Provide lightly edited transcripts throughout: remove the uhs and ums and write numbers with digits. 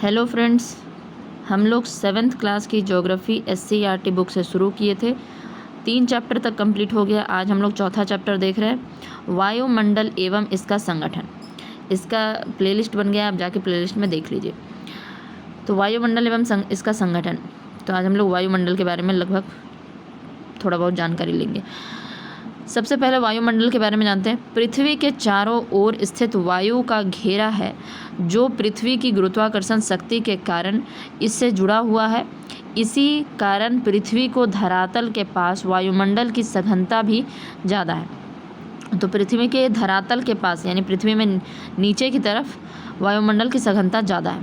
Hello friends, हम लोग 7th class की ज्योग्राफी SCERT बुक से शुरू किए थे। 3 चैप्टर तक कंप्लीट हो गया। आज हम लोग चौथा चैप्टर देख रहे हैं, वायुमंडल एवं इसका संगठन। इसका प्लेलिस्ट बन गया, आप जाके प्लेलिस्ट में देख लीजिए। तो वायुमंडल एवं इसका संगठन, तो आज हम लोग वायुमंडल के बारे में लगभग थोड़ा बहुत जानकारी लेंगे। सबसे पहले वायुमंडल के बारे में जानते हैं। पृथ्वी के चारों ओर स्थित वायु का घेरा है जो पृथ्वी की गुरुत्वाकर्षण शक्ति के कारण इससे जुड़ा हुआ है। इसी कारण पृथ्वी को धरातल के पास वायुमंडल की सघनता भी ज़्यादा है। तो पृथ्वी के धरातल के पास यानी पृथ्वी में नीचे की तरफ वायुमंडल की सघनता ज़्यादा है।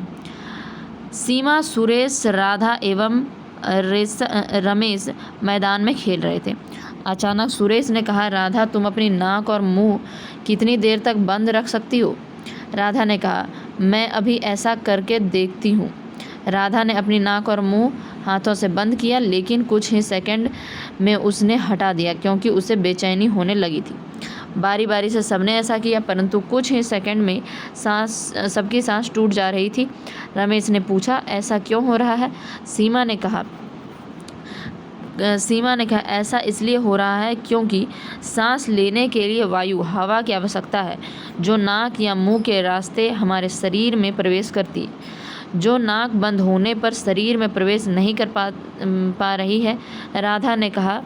सीमा, सुरेश, राधा एवं रमेश मैदान में खेल रहे थे। अचानक सुरेश ने कहा, राधा तुम अपनी नाक और मुंह कितनी देर तक बंद रख सकती हो? राधा ने कहा, मैं अभी ऐसा करके देखती हूँ। राधा ने अपनी नाक और मुंह हाथों से बंद किया, लेकिन कुछ ही सेकंड में उसने हटा दिया क्योंकि उसे बेचैनी होने लगी थी। बारी बारी से सबने ऐसा किया, परंतु कुछ ही सेकंड में सबकी सांस टूट जा रही थी। रमेश ने पूछा, ऐसा क्यों हो रहा है? सीमा ने कहा, ऐसा इसलिए हो रहा है क्योंकि सांस लेने के लिए वायु, हवा की आवश्यकता है जो नाक या मुंह के रास्ते हमारे शरीर में प्रवेश करती है, जो नाक बंद होने पर शरीर में प्रवेश नहीं कर पा रही है। राधा ने कहा,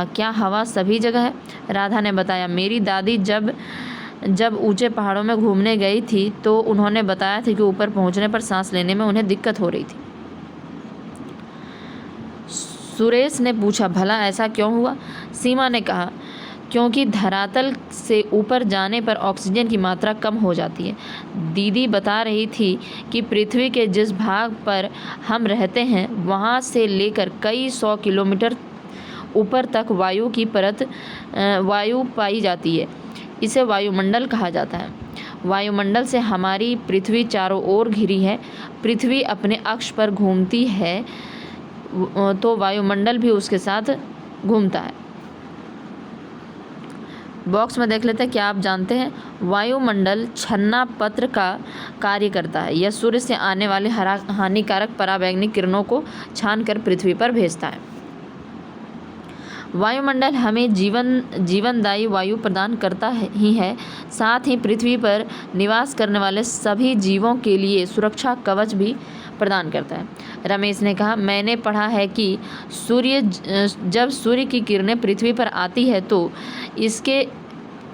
क्या हवा सभी जगह है? राधा ने बताया, मेरी दादी जब ऊंचे पहाड़ों में घूमने गई थी तो उन्होंने बताया था कि ऊपर पहुंचने पर सांस लेने में उन्हें दिक्कत हो रही थी। सुरेश ने पूछा, भला ऐसा क्यों हुआ? सीमा ने कहा, क्योंकि धरातल से ऊपर जाने पर ऑक्सीजन की मात्रा कम हो जाती है। दीदी बता रही थी कि पृथ्वी के जिस भाग पर हम रहते हैं वहाँ से लेकर कई 100 किलोमीटर ऊपर तक वायु पाई जाती है। इसे वायुमंडल कहा जाता है। वायुमंडल से हमारी पृथ्वी चारों ओर घिरी है। पृथ्वी अपने अक्ष पर घूमती है तो वायुमंडल भी उसके साथ घूमता है। बॉक्स में देख लेते हैं, क्या आप जानते हैं वायुमंडल छन्ना पत्र का कार्य करता है। यह सूर्य से आने वाले हानिकारक पराबैंगनी किरणों को छानकर पृथ्वी पर भेजता है। वायुमंडल हमें जीवनदायी वायु प्रदान करता ही है, साथ ही पृथ्वी पर निवास करने वाले सभी जीवों के लिए सुरक्षा कवच भी प्रदान करता है। रमेश ने कहा, मैंने पढ़ा है कि जब सूर्य की किरणें पृथ्वी पर आती है तो इसके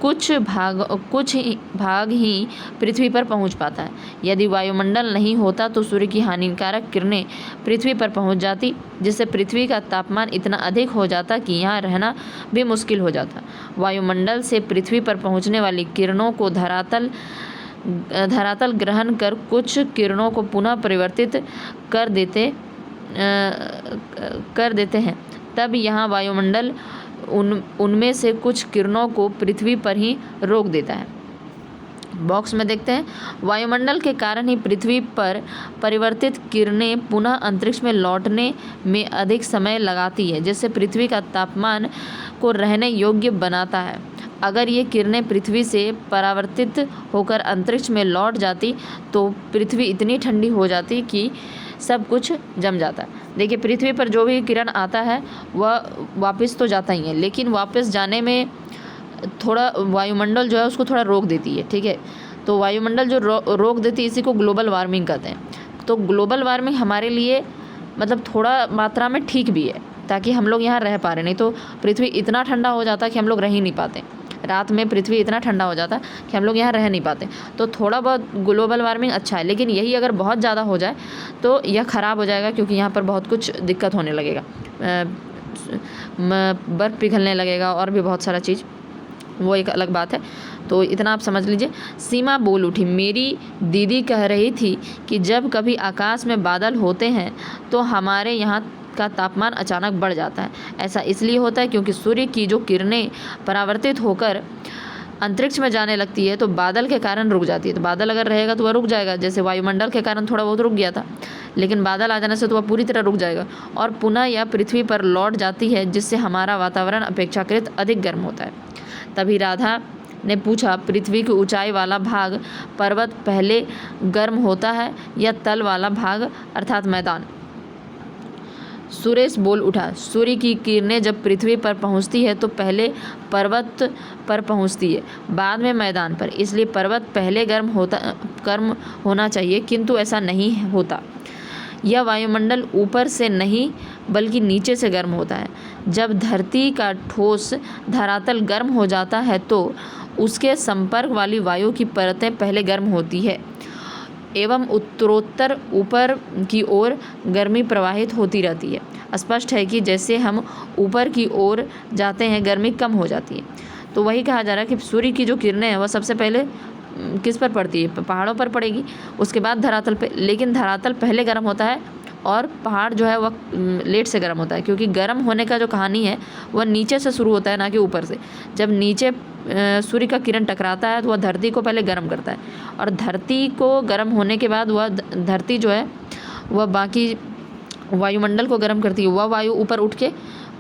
कुछ भाग ही पृथ्वी पर पहुंच पाता है। यदि वायुमंडल नहीं होता तो सूर्य की हानिकारक किरणें पृथ्वी पर पहुंच जाती, जिससे पृथ्वी का तापमान इतना अधिक हो जाता कि यहाँ रहना भी मुश्किल हो जाता। वायुमंडल से पृथ्वी पर पहुंचने वाली किरणों को धरातल ग्रहण कर कुछ किरणों को पुनः परिवर्तित कर देते हैं। तब यहाँ वायुमंडल उनमें से कुछ किरणों को पृथ्वी पर ही रोक देता है। बॉक्स में देखते हैं, वायुमंडल के कारण ही पृथ्वी पर परिवर्तित किरणें पुनः अंतरिक्ष में लौटने में अधिक समय लगाती है, जिससे पृथ्वी का तापमान को रहने योग्य बनाता है। अगर ये किरणें पृथ्वी से परावर्तित होकर अंतरिक्ष में लौट जाती तो पृथ्वी इतनी ठंडी हो जाती कि सब कुछ जम जाता। देखिए, पृथ्वी पर जो भी किरण आता है वह वापस तो जाता ही है, लेकिन वापस जाने में थोड़ा वायुमंडल जो है उसको थोड़ा रोक देती है। ठीक है, तो वायुमंडल जो रोक देती है, इसी को ग्लोबल वार्मिंग कहते हैं। तो ग्लोबल वार्मिंग हमारे लिए मतलब थोड़ा मात्रा में ठीक भी है, ताकि हम लोग यहाँ रह पा रहे। नहीं तो पृथ्वी इतना ठंडा हो जाता कि हम लोग रह ही नहीं पाते। रात में पृथ्वी इतना ठंडा हो जाता कि हम लोग यहाँ रह नहीं पाते। तो थोड़ा बहुत ग्लोबल वार्मिंग अच्छा है, लेकिन यही अगर बहुत ज़्यादा हो जाए तो यह ख़राब हो जाएगा, क्योंकि यहाँ पर बहुत कुछ दिक्कत होने लगेगा। बर्फ़ पिघलने लगेगा और भी बहुत सारा चीज़, वो एक अलग बात है। तो इतना आप समझ लीजिए। सीमा बोल उठी, मेरी दीदी कह रही थी कि जब कभी आकाश में बादल होते हैं तो हमारे यहाँ का तापमान अचानक बढ़ जाता है। ऐसा इसलिए होता है क्योंकि सूर्य की जो किरणें परावर्तित होकर अंतरिक्ष में जाने लगती है तो बादल के कारण रुक जाती है। तो बादल अगर रहेगा तो वह रुक जाएगा, जैसे वायुमंडल के कारण थोड़ा बहुत रुक गया था, लेकिन बादल आ जाने से तो वह पूरी तरह रुक जाएगा और पुनः यह पृथ्वी पर लौट जाती है, जिससे हमारा वातावरण अपेक्षाकृत अधिक गर्म होता है। तभी राधा ने पूछा, पृथ्वी की ऊंचाई वाला भाग पर्वत पहले गर्म होता है या तल वाला भाग अर्थात मैदान? सुरेश बोल उठा, सूर्य की किरणें जब पृथ्वी पर पहुंचती है तो पहले पर्वत पर पहुंचती है, बाद में मैदान पर। इसलिए पर्वत पहले गर्म होना चाहिए, किंतु ऐसा नहीं होता। यह वायुमंडल ऊपर से नहीं बल्कि नीचे से गर्म होता है। जब धरती का ठोस धरातल गर्म हो जाता है तो उसके संपर्क वाली वायु की परतें पहले गर्म होती है एवं उत्तरोत्तर ऊपर की ओर गर्मी प्रवाहित होती रहती है। स्पष्ट है कि जैसे हम ऊपर की ओर जाते हैं गर्मी कम हो जाती है। तो वही कहा जा रहा है कि सूर्य की जो किरणें हैं वह सबसे पहले किस पर पड़ती है? पहाड़ों पर पड़ेगी, उसके बाद धरातल पे। लेकिन धरातल पहले गर्म होता है और पहाड़ जो है वह लेट से गर्म होता है, क्योंकि गर्म होने का जो कहानी है वह नीचे से शुरू होता है, ना कि ऊपर से। जब नीचे सूर्य का किरण टकराता है तो वह धरती को पहले गर्म करता है, और धरती को गर्म होने के बाद वह धरती जो है वह बाकी वायुमंडल को गर्म करती है। वह वायु ऊपर उठ के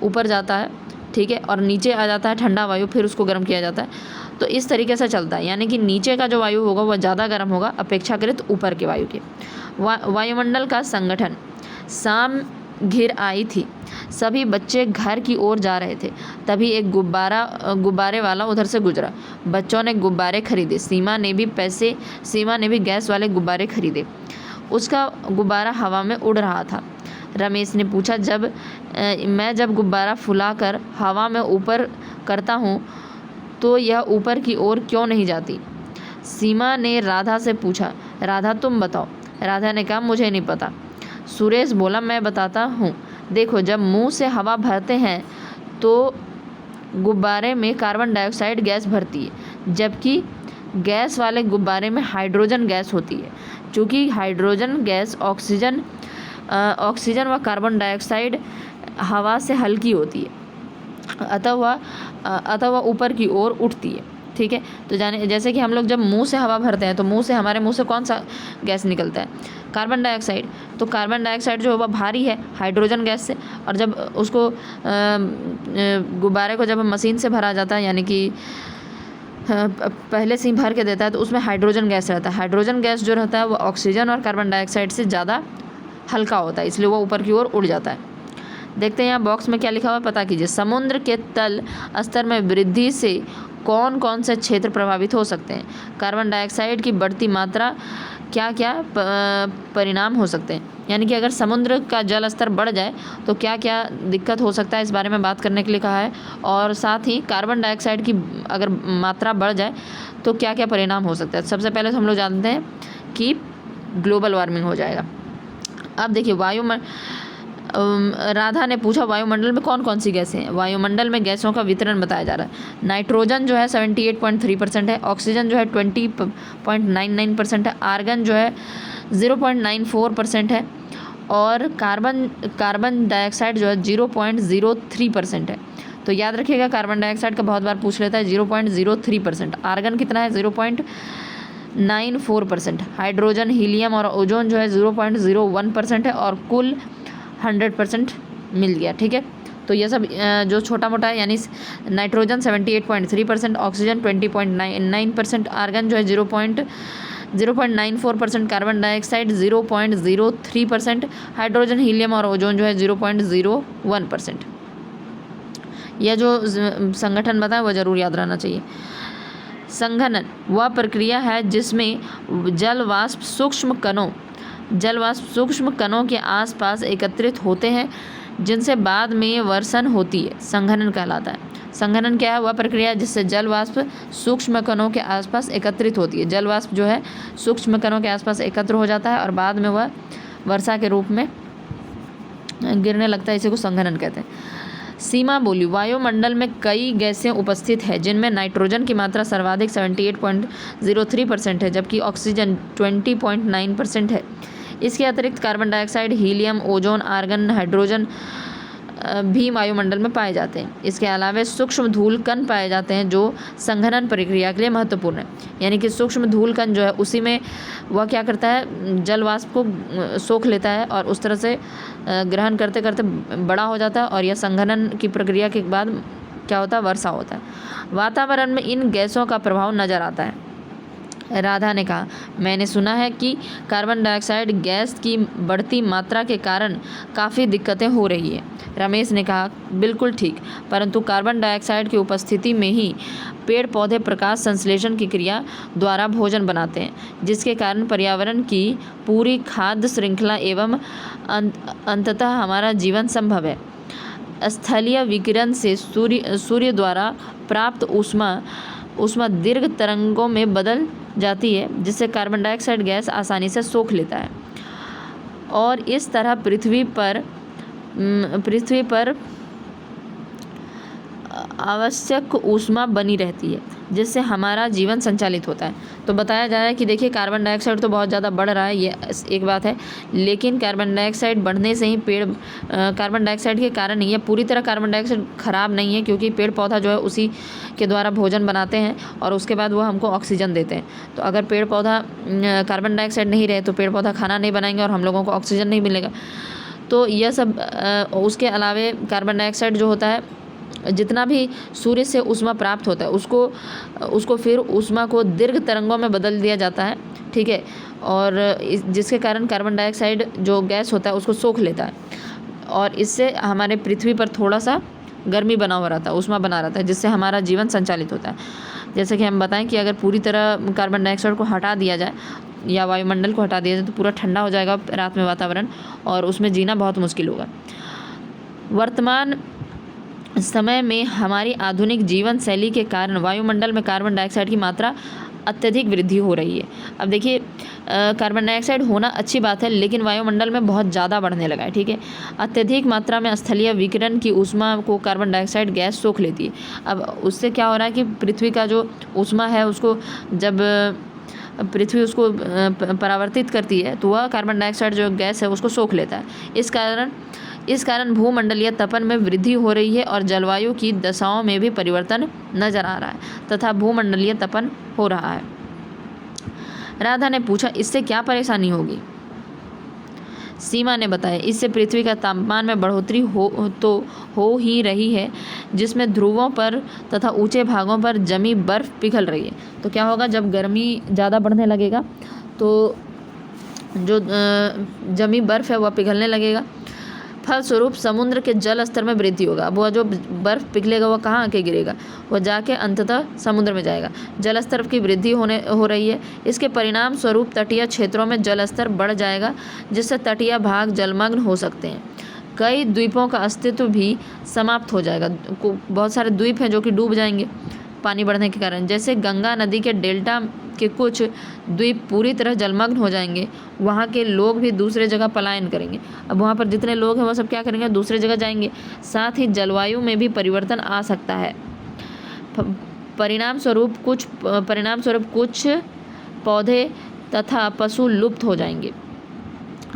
ऊपर जाता है, ठीक है, और नीचे आ जाता है ठंडा वायु, फिर उसको गर्म किया जाता है। तो इस तरीके से चलता है, यानी कि नीचे का जो वायु होगा वह ज़्यादा गर्म होगा अपेक्षाकृत ऊपर के वायु के। वायुमंडल का संगठन। शाम घिर आई थी, सभी बच्चे घर की ओर जा रहे थे। तभी एक गुब्बारे वाला उधर से गुजरा। बच्चों ने गुब्बारे खरीदे। सीमा ने भी गैस वाले गुब्बारे खरीदे। उसका गुब्बारा हवा में उड़ रहा था। रमेश ने पूछा, मैं जब गुब्बारा फुलाकर हवा में ऊपर करता हूँ तो यह ऊपर की ओर क्यों नहीं जाती? सीमा ने राधा से पूछा, राधा तुम बताओ। राधा ने कहा, मुझे नहीं पता। सुरेश बोला, मैं बताता हूँ। देखो, जब मुंह से हवा भरते हैं तो गुब्बारे में कार्बन डाइऑक्साइड गैस भरती है, जबकि गैस वाले गुब्बारे में हाइड्रोजन गैस होती है। चूँकि हाइड्रोजन गैस ऑक्सीजन व कार्बन डाइऑक्साइड हवा से हल्की होती है, अतः वह ऊपर की ओर उठती है, ठीक है। तो जैसे कि हम लोग जब मुंह से हवा भरते हैं तो हमारे मुंह से कौन सा गैस निकलता है? Carbon dioxide. तो कार्बन डाइऑक्साइड जो है वह भारी है हाइड्रोजन गैस से, और जब उसको गुब्बारे को जब मशीन से भरा जाता है, यानी कि पहले से ही भर के देता है, तो उसमें हाइड्रोजन गैस रहता है। हाइड्रोजन गैस जो रहता है वो ऑक्सीजन और कार्बन डाइऑक्साइड से ज़्यादा हल्का होता है, इसलिए वो ऊपर की ओर उड़ जाता है। देखते हैं यहाँ बॉक्स में क्या लिखा हुआ है, पता कीजिए। समुद्र के तल स्तर में वृद्धि से कौन कौन से क्षेत्र प्रभावित हो सकते हैं? कार्बन डाइऑक्साइड की बढ़ती मात्रा क्या क्या परिणाम हो सकते हैं? यानी कि अगर समुद्र का जल स्तर बढ़ जाए तो क्या क्या दिक्कत हो सकता है, इस बारे में बात करने के लिए कहा है। और साथ ही कार्बन डाइऑक्साइड की अगर मात्रा बढ़ जाए तो क्या क्या परिणाम हो सकता है। सबसे पहले तो हम लोग जानते हैं कि ग्लोबल वार्मिंग हो जाएगा। अब देखिए, राधा ने पूछा, वायुमंडल में कौन कौन सी गैसें हैं? वायुमंडल में गैसों का वितरण बताया जा रहा है। नाइट्रोजन जो है 78.3% है, ऑक्सीजन जो है 20.99% है, आर्गन जो है 0.94% है, और कार्बन डाइऑक्साइड जो है 0.03% है। तो याद रखिएगा, कार्बन डाइऑक्साइड का बहुत बार पूछ लेता है। 0.03%। आर्गन कितना है? 0.94%। हाइड्रोजन, हीलियम और ओजोन जो है 0.01% है, और कुल 100% मिल गया, ठीक है। तो ये सब जो छोटा मोटा है, यानी नाइट्रोजन 78.3%, ऑक्सीजन 20.99%, आर्गन जो है 0.94%, कार्बन डाइऑक्साइड 0.03%, हाइड्रोजन, हीलियम और ओजोन जो है 0.01%। यह जो संगठन बताया वह जरूर याद रहना चाहिए। संघनन वह प्रक्रिया है जिसमें जल वाष्प सूक्ष्म कणों के आसपास एकत्रित होते हैं, जिनसे बाद में वर्षण होती है, संघनन कहलाता है। संघनन क्या है? वह प्रक्रिया जिससे जल वाष्प सूक्ष्म कणों के आसपास एकत्रित होती है। जल वाष्प जो है सूक्ष्म कणों के आसपास एकत्र हो जाता है और बाद में वह वर्षा के रूप में गिरने लगता है, इसी को संघनन कहते हैं। सीमा बोली, वायुमंडल में कई गैसें उपस्थित है, जिनमें नाइट्रोजन की मात्रा सर्वाधिक 78.03% है, जबकि ऑक्सीजन 20.9% है। इसके अतिरिक्त carbon dioxide, helium, ozone, argon, hydrogen भी वायुमंडल में पाए जाते हैं। इसके अलावा सूक्ष्म धूल कण पाए जाते हैं, जो संघनन प्रक्रिया के लिए महत्वपूर्ण है। यानी कि सूक्ष्म धूल कण जो है उसी में वह क्या करता है, जल वाष्प को सोख लेता है और उस तरह से ग्रहण करते करते बड़ा हो जाता है, और यह संघनन की प्रक्रिया के बाद क्या होता है, वर्षा होता है। वातावरण में इन गैसों का प्रभाव नज़र आता है। राधा ने कहा, मैंने सुना है कि कार्बन डाइऑक्साइड गैस की बढ़ती मात्रा के कारण काफ़ी दिक्कतें हो रही है। रमेश ने कहा, बिल्कुल ठीक, परंतु कार्बन डाइऑक्साइड की उपस्थिति में ही पेड़ पौधे प्रकाश संश्लेषण की क्रिया द्वारा भोजन बनाते हैं, जिसके कारण पर्यावरण की पूरी खाद्य श्रृंखला एवं अंततः हमारा जीवन संभव है। स्थलीय विकिरण से सूर्य द्वारा प्राप्त ऊष्मा दीर्घ तरंगों में बदल जाती है, जिससे कार्बन डाइऑक्साइड गैस आसानी से सोख लेता है और इस तरह पृथ्वी पर आवश्यक ऊष्मा बनी रहती है, जिससे हमारा जीवन संचालित होता है। तो बताया जा रहा है कि देखिए कार्बन डाइऑक्साइड तो बहुत ज़्यादा बढ़ रहा है, ये एक बात है, लेकिन कार्बन डाइऑक्साइड बढ़ने से ही कार्बन डाइऑक्साइड के कारण नहीं है, पूरी तरह कार्बन डाइऑक्साइड ख़राब नहीं है, क्योंकि पेड़ पौधा जो है उसी के द्वारा भोजन बनाते हैं और उसके बाद वो हमको ऑक्सीजन देते हैं। तो अगर पेड़ पौधा कार्बन डाइऑक्साइड नहीं रहे तो पेड़ पौधा खाना नहीं बनाएंगे और हम लोगों को ऑक्सीजन नहीं मिलेगा। तो यह सब उसके अलावे कार्बन डाइऑक्साइड जो होता है, जितना भी सूर्य से ऊष्मा प्राप्त होता है उसको फिर ऊष्मा को दीर्घ तरंगों में बदल दिया जाता है, ठीक है, और जिसके कारण कार्बन डाइऑक्साइड जो गैस होता है उसको सोख लेता है और इससे हमारे पृथ्वी पर थोड़ा सा गर्मी बना हुआ रहता है, ऊष्मा बना रहता है, जिससे हमारा जीवन संचालित होता है। जैसे कि हम बताएं कि अगर पूरी तरह कार्बन डाइऑक्साइड को हटा दिया जाए या वायुमंडल को हटा दिया जाए तो पूरा ठंडा हो जाएगा रात में वातावरण और उसमें जीना बहुत मुश्किल होगा। वर्तमान समय में हमारी आधुनिक जीवन शैली के कारण वायुमंडल में कार्बन डाइऑक्साइड की मात्रा अत्यधिक वृद्धि हो रही है। अब देखिए कार्बन डाइऑक्साइड होना अच्छी बात है, लेकिन वायुमंडल में बहुत ज़्यादा बढ़ने लगा है, ठीक है। अत्यधिक मात्रा में स्थलीय विकिरण की ऊष्मा को कार्बन डाइऑक्साइड गैस सोख लेती है। अब उससे क्या हो रहा है कि पृथ्वी का जो ऊष्मा है उसको जब पृथ्वी उसको परावर्तित करती है तो वह कार्बन डाइऑक्साइड जो गैस है उसको सोख लेता है। इस कारण भूमंडलीय तपन में वृद्धि हो रही है और जलवायु की दशाओं में भी परिवर्तन नजर आ रहा है तथा भूमंडलीय तपन हो रहा है। राधा ने पूछा, इससे क्या परेशानी होगी? सीमा ने बताया, इससे पृथ्वी का तापमान में बढ़ोतरी हो ही रही है, जिसमें ध्रुवों पर तथा ऊंचे भागों पर जमी बर्फ पिघल रही है। तो क्या होगा, जब गर्मी ज़्यादा बढ़ने लगेगा तो जो जमी बर्फ है वह पिघलने लगेगा, फलस्वरूप समुद्र के जल स्तर में वृद्धि होगा। वह जो बर्फ़ पिघलेगा वह कहाँ आके गिरेगा, वह जाके अंततः समुद्र में जाएगा। जल स्तर की वृद्धि हो रही है, इसके परिणाम स्वरूप तटीय क्षेत्रों में जल स्तर बढ़ जाएगा, जिससे तटीय भाग जलमग्न हो सकते हैं। कई द्वीपों का अस्तित्व भी समाप्त हो जाएगा। बहुत सारे द्वीप हैं जो कि डूब जाएंगे पानी बढ़ने के कारण। जैसे गंगा नदी के डेल्टा के कुछ द्वीप पूरी तरह जलमग्न हो जाएंगे, वहाँ के लोग भी दूसरे जगह पलायन करेंगे। अब वहाँ पर जितने लोग हैं वह सब क्या करेंगे, दूसरे जगह जाएंगे। साथ ही जलवायु में भी परिवर्तन आ सकता है। परिणाम स्वरूप कुछ पौधे तथा पशु लुप्त हो जाएंगे।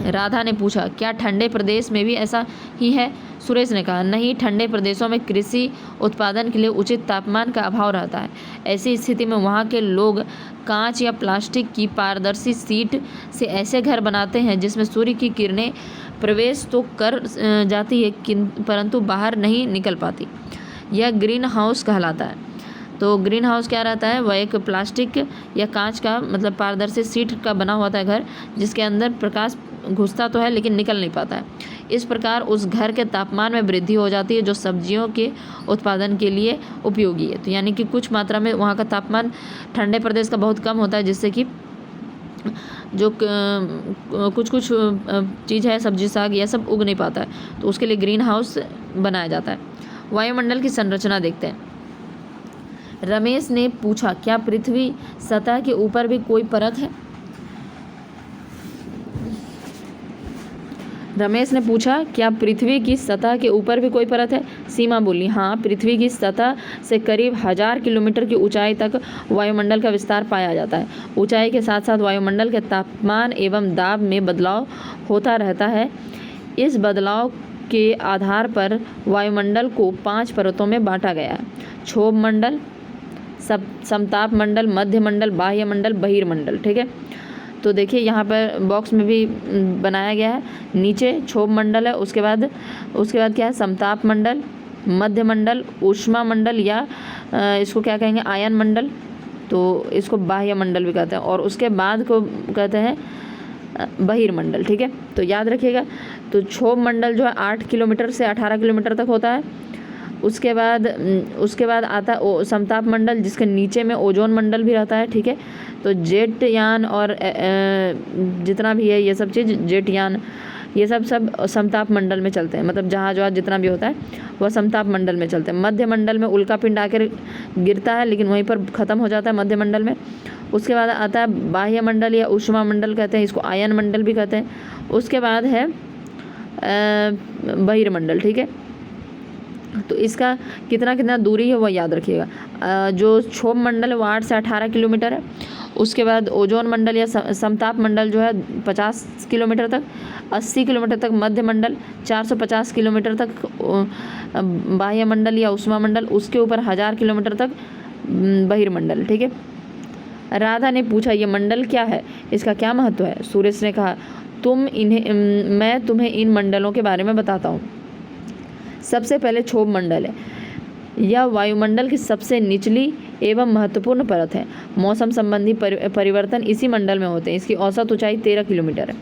राधा ने पूछा, क्या ठंडे प्रदेश में भी ऐसा ही है? सुरेश ने कहा, नहीं, ठंडे प्रदेशों में कृषि उत्पादन के लिए उचित तापमान का अभाव रहता है। ऐसी स्थिति में वहाँ के लोग कांच या प्लास्टिक की पारदर्शी शीट से ऐसे घर बनाते हैं जिसमें सूर्य की किरणें प्रवेश तो कर जाती है परंतु बाहर नहीं निकल पाती। यह ग्रीन हाउस कहलाता है। तो ग्रीन हाउस क्या रहता है, वह एक प्लास्टिक या कांच का मतलब पारदर्शी शीट का बना हुआ था घर, जिसके अंदर प्रकाश घुसता तो है लेकिन निकल नहीं पाता है। इस प्रकार उस घर के तापमान में वृद्धि हो जाती है जो सब्जियों के उत्पादन के लिए उपयोगी है। तो यानी कि कुछ मात्रा में वहाँ का तापमान ठंडे प्रदेश का बहुत कम होता है, जिससे कि जो कुछ चीज़ है, सब्जी साग यह सब उग नहीं पाता है, तो उसके लिए ग्रीन हाउस बनाया जाता है। वायुमंडल की संरचना देखते हैं। रमेश ने पूछा, क्या पृथ्वी सतह के ऊपर भी कोई परत है? रमेश ने पूछा, क्या पृथ्वी की सतह के ऊपर भी कोई परत है? सीमा बोली, हाँ, पृथ्वी की सतह से करीब 1000 किलोमीटर की ऊंचाई तक वायुमंडल का विस्तार पाया जाता है। ऊंचाई के साथ साथ वायुमंडल के तापमान एवं दाब में बदलाव होता रहता है। इस बदलाव के आधार पर वायुमंडल को 5 परतों में बांटा गया है: क्षोभ मंडल, समताप मंडल, मध्य मंडल, बाह्य मंडल, बहिर्मंडल। ठीक है, तो देखिए यहाँ पर बॉक्स में भी बनाया गया है। नीचे क्षोभ मंडल है, उसके बाद क्या है, समताप मंडल, मध्य मंडल, ऊष्मा मंडल या इसको क्या कहेंगे आयन मंडल, तो इसको बाह्य मंडल भी कहते हैं, और उसके बाद को कहते हैं बहिर्मंडल। ठीक है, तो याद रखिएगा। तो क्षोभ मंडल जो है 8 किलोमीटर से 18 किलोमीटर तक होता है। उसके बाद आता है समताप मंडल, जिसके नीचे में ओजोन मंडल भी रहता है। ठीक है, तो जेट यान और जितना भी है ये सब चीज़, जेट यान ये सब समताप मंडल में चलते हैं, मतलब जहाज वहाज जितना भी होता है वह समताप मंडल में चलते हैं। मध्य मंडल में उल्का पिंड आकर गिरता है, लेकिन वहीं पर ख़त्म हो जाता है मध्य मंडल में। उसके बाद आता है बाह्य मंडल या ऊष्मा मंडल कहते हैं, इसको आयन मंडल भी कहते हैं। उसके बाद है बहिर्मंडल। ठीक है, तो इसका कितना दूरी है वह याद रखिएगा। जो क्षोभ मंडल है वो 8 से 18 किलोमीटर है। उसके बाद ओजोन मंडल या समताप मंडल जो है 50 किलोमीटर तक, 80 किलोमीटर तक मध्य मंडल, 450 किलोमीटर तक बाह्य मंडल या ऊष्मा मंडल, उसके ऊपर 1000 किलोमीटर तक बहिर्मंडल। ठीक है, राधा ने पूछा ये मंडल क्या है, इसका क्या महत्व है। सुरेश ने कहा मैं तुम्हें इन मंडलों के बारे में बताता हूँ। सबसे पहले क्षोभ मंडल है, यह वायुमंडल की सबसे निचली एवं महत्वपूर्ण परत है। मौसम संबंधी परिवर्तन इसी मंडल में होते हैं। इसकी औसत ऊंचाई 13 किलोमीटर है।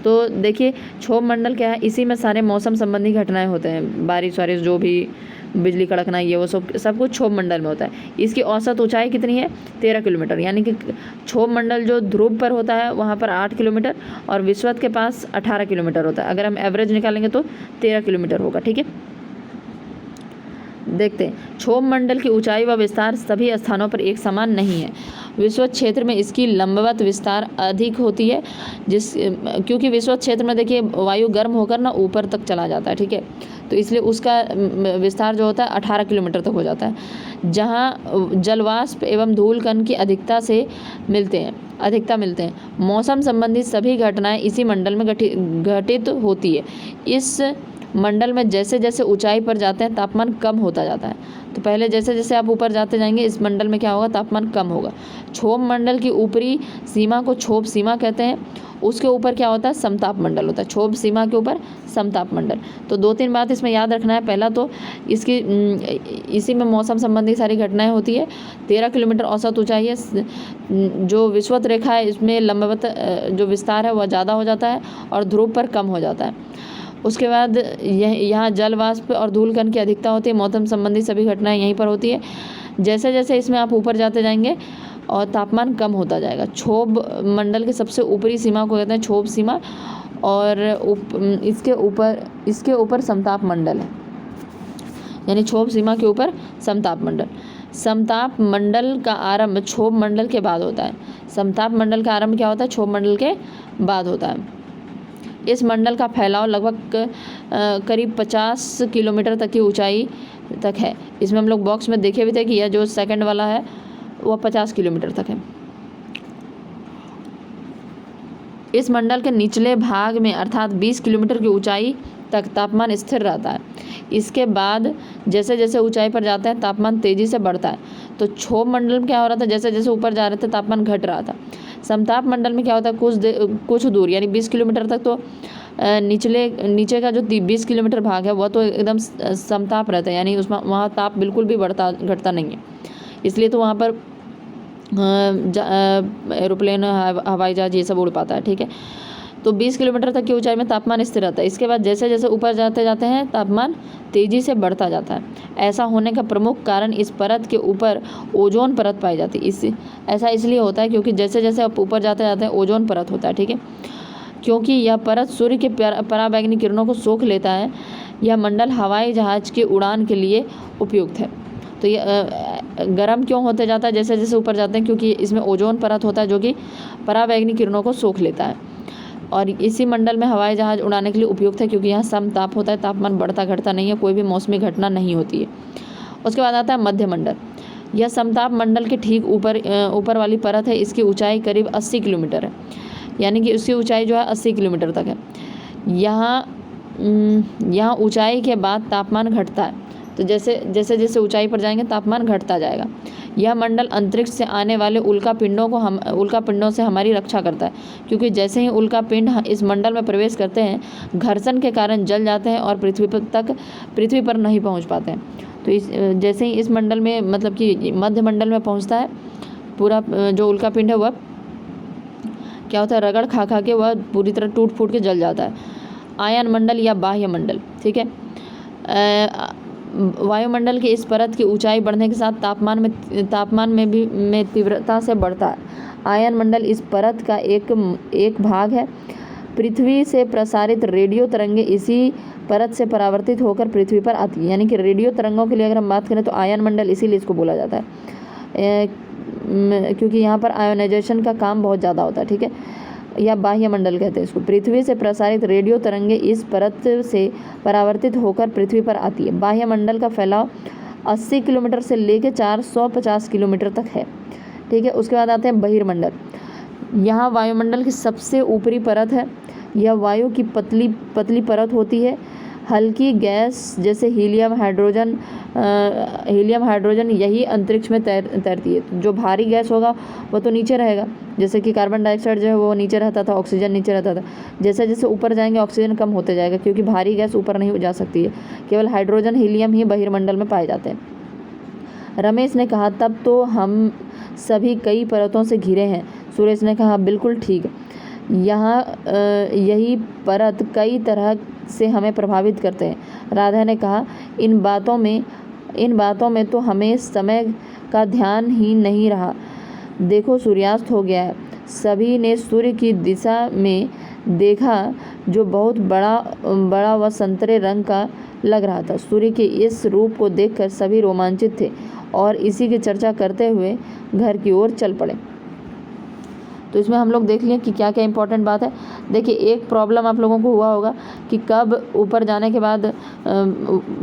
तो देखिए क्षोभ मंडल क्या है, इसी में सारे मौसम संबंधी घटनाएं होते हैं, बारिश वारिश जो भी, बिजली कड़कना, ये वो सब कुछ क्षोभ मंडल में होता है। इसकी औसत ऊंचाई कितनी है, 13 किलोमीटर, यानी कि क्षोभ मंडल जो ध्रुव पर होता है वहाँ पर 8 किलोमीटर और विषुवत के पास 18 किलोमीटर होता है। अगर हम एवरेज निकालेंगे तो 13 किलोमीटर होगा। ठीक है, देखते हैं। क्षोभ मंडल की ऊंचाई व विस्तार सभी स्थानों पर एक समान नहीं है। विषुवत क्षेत्र में इसकी लंबवत विस्तार अधिक होती है, क्योंकि विषुवत क्षेत्र में देखिए वायु गर्म होकर ना ऊपर तक चला जाता है। ठीक है, तो इसलिए उसका विस्तार जो होता है 18 किलोमीटर तक हो जाता है। जहाँ जलवाष्प एवं धूल कण की अधिकता मिलते हैं। मौसम संबंधी सभी घटनाएं इसी मंडल में घटित होती है। इस मंडल में जैसे जैसे ऊंचाई पर जाते हैं तापमान कम होता जाता है। तो पहले जैसे जैसे आप ऊपर जाते जाएंगे इस मंडल में क्या होगा, तापमान कम होगा। क्षोभ मंडल की ऊपरी सीमा को क्षोभ सीमा कहते हैं। उसके ऊपर क्या होता है, समताप मंडल होता है। क्षोभ सीमा के ऊपर समताप मंडल। तो 2-3 बात इसमें याद रखना है। पहला तो इसी में मौसम संबंधी सारी घटनाएं होती है। 13 किलोमीटर औसत ऊंचाई है। जो विषुवत रेखा है इसमें लंबवत जो विस्तार है वह ज़्यादा हो जाता है और ध्रुव पर कम हो जाता है। उसके बाद यहाँ जल वाष्प और धूल कण की अधिकता होती है। मौसम संबंधी सभी घटनाएं यहीं पर होती है। जैसे जैसे इसमें आप ऊपर जाते जाएंगे और तापमान कम होता जाएगा। क्षोभ मंडल के सबसे ऊपरी सीमा को कहते हैं क्षोभ सीमा, और इसके ऊपर समताप मंडल है, यानी क्षोभ सीमा के ऊपर समताप मंडल। समताप मंडल का आरंभ क्षोभ मंडल के बाद होता है। समताप मंडल का आरंभ क्या होता है, क्षोभ मंडल के बाद होता है। इस मंडल का फैलाव लगभग करीब 50 किलोमीटर तक की ऊंचाई तक है। इसमें हम लोग बॉक्स में देखे भी थे कि यह जो सेकंड वाला है वह 50 किलोमीटर तक है। इस मंडल के निचले भाग में अर्थात 20 किलोमीटर की ऊंचाई तक तापमान स्थिर रहता है। इसके बाद जैसे जैसे ऊंचाई पर जाते हैं तापमान तेजी से बढ़ता है। तो क्षोभ मंडल में क्या हो रहा था, जैसे जैसे ऊपर जा रहे थे तापमान घट रहा था। समताप मंडल में क्या होता है, कुछ दूर यानी 20 किलोमीटर तक तो नीचे का जो 20 किलोमीटर भाग है वह तो एकदम समताप रहता है, यानी उसमें वहाँ ताप बिल्कुल भी घटता नहीं है। इसलिए तो वहाँ पर एरोप्लेन, हवाई जहाज ये सब उड़ पाता है। ठीक है, तो 20 किलोमीटर तक की ऊंचाई में तापमान स्थिर रहता है। इसके बाद जैसे जैसे ऊपर जाते जाते हैं तापमान तेजी से बढ़ता जाता है। ऐसा होने का प्रमुख कारण इस परत के ऊपर ओजोन परत पाई जाती है। ऐसा इसलिए होता है क्योंकि जैसे जैसे आप ऊपर जाते जाते हैं ओजोन परत होता है। ठीक है, क्योंकि यह परत सूर्य के पराबैंगनी किरणों को सोख लेता है। यह मंडल हवाई जहाज की उड़ान के लिए उपयुक्त है। तो ये गर्म क्यों होते जाता है जैसे जैसे ऊपर जाते हैं, क्योंकि इसमें ओजोन परत होता है जो कि पराबैंगनी किरणों को सोख लेता है। और इसी मंडल में हवाई जहाज उड़ाने के लिए उपयुक्त है, क्योंकि यहाँ समताप होता है, तापमान बढ़ता घटता नहीं है, कोई भी मौसमी घटना नहीं होती है। उसके बाद आता है मध्य मंडल। यह समताप मंडल के ठीक ऊपर वाली परत है। इसकी ऊंचाई करीब 80 किलोमीटर है, यानी कि उसकी ऊंचाई जो है 80 किलोमीटर तक है। यहाँ ऊंचाई के बाद तापमान घटता है। तो जैसे जैसे ऊंचाई पर जाएंगे तापमान घटता जाएगा। यह मंडल अंतरिक्ष से आने वाले उल्कापिंडों से हमारी रक्षा करता है, क्योंकि जैसे ही उल्कापिंड इस मंडल में प्रवेश करते हैं, घर्षण के कारण जल जाते हैं और पृथ्वी पर नहीं पहुंच पाते हैं। तो जैसे ही इस मंडल में, मतलब कि मध्य मंडल में पहुंचता है, पूरा जो उल्कापिंड है वह क्या होता है, रगड़ खा खा के वह पूरी तरह टूट फूट के जल जाता है। आयन मंडल या बाह्य मंडल, ठीक है। वायुमंडल की इस परत की ऊंचाई बढ़ने के साथ तापमान में तीव्रता से बढ़ता है। आयन मंडल इस परत का एक भाग है। पृथ्वी से प्रसारित रेडियो तरंगे इसी परत से परावर्तित होकर पृथ्वी पर आती है। यानी कि रेडियो तरंगों के लिए अगर हम बात करें तो आयन मंडल इसीलिए इसको बोला जाता है, क्योंकि यहाँ पर आयोनाइजेशन का काम बहुत ज़्यादा होता है, ठीक है, या बाह्य मंडल कहते हैं इसको। पृथ्वी से प्रसारित रेडियो तरंगे इस परत से परावर्तित होकर पृथ्वी पर आती है। बाह्य मंडल का फैलाव 80 किलोमीटर से लेकर 450 किलोमीटर तक है, ठीक है। उसके बाद आते हैं बहिर्मंडल। यहाँ वायुमंडल की सबसे ऊपरी परत है। यह वायु की पतली परत होती है। हल्की गैस जैसे हीलियम हाइड्रोजन यही अंतरिक्ष में तैरती है। जो भारी गैस होगा वो तो नीचे रहेगा, जैसे कि कार्बन डाइऑक्साइड जो है वो नीचे रहता था, ऑक्सीजन नीचे रहता था। जैसे जैसे ऊपर जाएंगे ऑक्सीजन कम होते जाएगा, क्योंकि भारी गैस ऊपर नहीं जा सकती है। केवल हाइड्रोजन हीलियम ही बहिर्मंडल में पाए जाते हैं। रमेश ने कहा, तब तो हम सभी कई परतों से घिरे हैं। सुरेश ने कहा, बिल्कुल ठीक। यहाँ यही परत कई तरह से हमें प्रभावित करते हैं। राधा ने कहा, इन बातों में तो हमें समय का ध्यान ही नहीं रहा। देखो सूर्यास्त हो गया है। सभी ने सूर्य की दिशा में देखा, जो बहुत बड़ा व संतरे रंग का लग रहा था। सूर्य के इस रूप को देखकर सभी रोमांचित थे और इसी की चर्चा करते हुए घर की ओर चल पड़े। तो इसमें हम लोग देख लिए कि क्या क्या इंपॉर्टेंट बात है। देखिए, एक प्रॉब्लम आप लोगों को हुआ होगा कि कब ऊपर जाने के बाद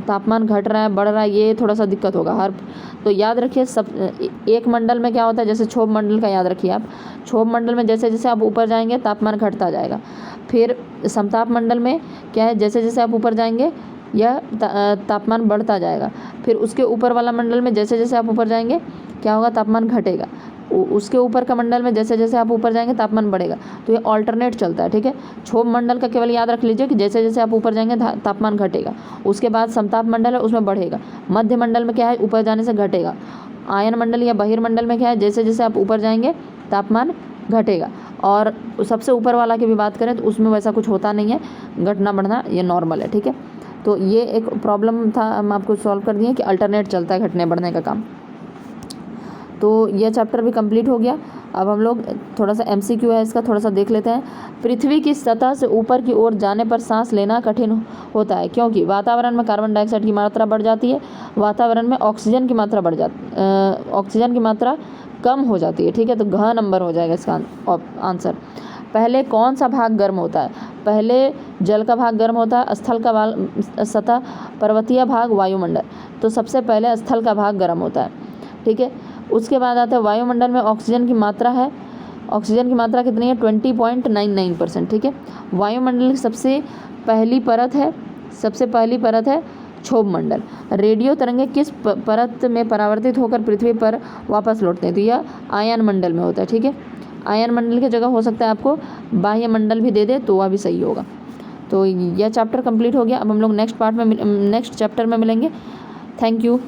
तापमान घट रहा है, बढ़ रहा है, ये थोड़ा सा दिक्कत होगा तो याद रखिए, एक मंडल में क्या होता है, जैसे क्षोभ मंडल का याद रखिए आप। क्षोभ मंडल में जैसे जैसे आप ऊपर जाएंगे तापमान घटता जाएगा। फिर समताप मंडल में क्या है, जैसे जैसे आप ऊपर जाएंगे यह तापमान बढ़ता जाएगा। फिर उसके ऊपर वाला मंडल में जैसे जैसे आप ऊपर जाएंगे क्या होगा, तापमान घटेगा। उसके ऊपर का मंडल में जैसे जैसे आप ऊपर जाएंगे तापमान बढ़ेगा। तो ये ऑल्टरनेट चलता है, ठीक है। क्षोभ मंडल का केवल याद रख लीजिए कि जैसे जैसे आप ऊपर जाएंगे तापमान घटेगा। उसके बाद समताप मंडल है, उसमें बढ़ेगा। मध्य मंडल में क्या है, ऊपर जाने से घटेगा। आयन मंडल या बहिर्मंडल में क्या है, जैसे जैसे आप ऊपर जाएंगे तापमान घटेगा। और सबसे ऊपर वाला की भी बात करें तो उसमें वैसा कुछ होता नहीं है, घटना बढ़ना ये नॉर्मल है, ठीक है। तो ये एक प्रॉब्लम था, हम आपको सॉल्व कर दिए कि अल्टरनेट चलता है घटने बढ़ने का काम। तो यह चैप्टर भी कंप्लीट हो गया। अब हम लोग थोड़ा सा MCQ है इसका, थोड़ा सा देख लेते हैं। पृथ्वी की सतह से ऊपर की ओर जाने पर सांस लेना कठिन होता है, क्योंकि वातावरण में कार्बन डाइऑक्साइड की मात्रा बढ़ जाती है, वातावरण में ऑक्सीजन की मात्रा कम हो जाती है, ठीक है। तो घ नंबर हो जाएगा इसका आंसर। पहले कौन सा भाग गर्म होता है? पहले जल का भाग गर्म होता है, स्थल का सतह, पर्वतीय भाग, वायुमंडल। तो सबसे पहले स्थल का भाग गर्म होता है, ठीक है। उसके बाद आता है वायुमंडल में ऑक्सीजन की मात्रा है। ऑक्सीजन की मात्रा कितनी है? 20.99%, ठीक है। वायुमंडल की सबसे पहली परत है क्षोभ मंडल। रेडियो तरंगे किस परत में परावर्तित होकर पृथ्वी पर वापस लौटते हैं? तो यह आयन मंडल में होता है, ठीक है। आयन मंडल की जगह हो सकता है आपको बाह्य मंडल भी दे दे तो वह भी सही होगा। तो यह चैप्टर कंप्लीट हो गया। अब हम लोग नेक्स्ट चैप्टर में मिलेंगे। Thank you.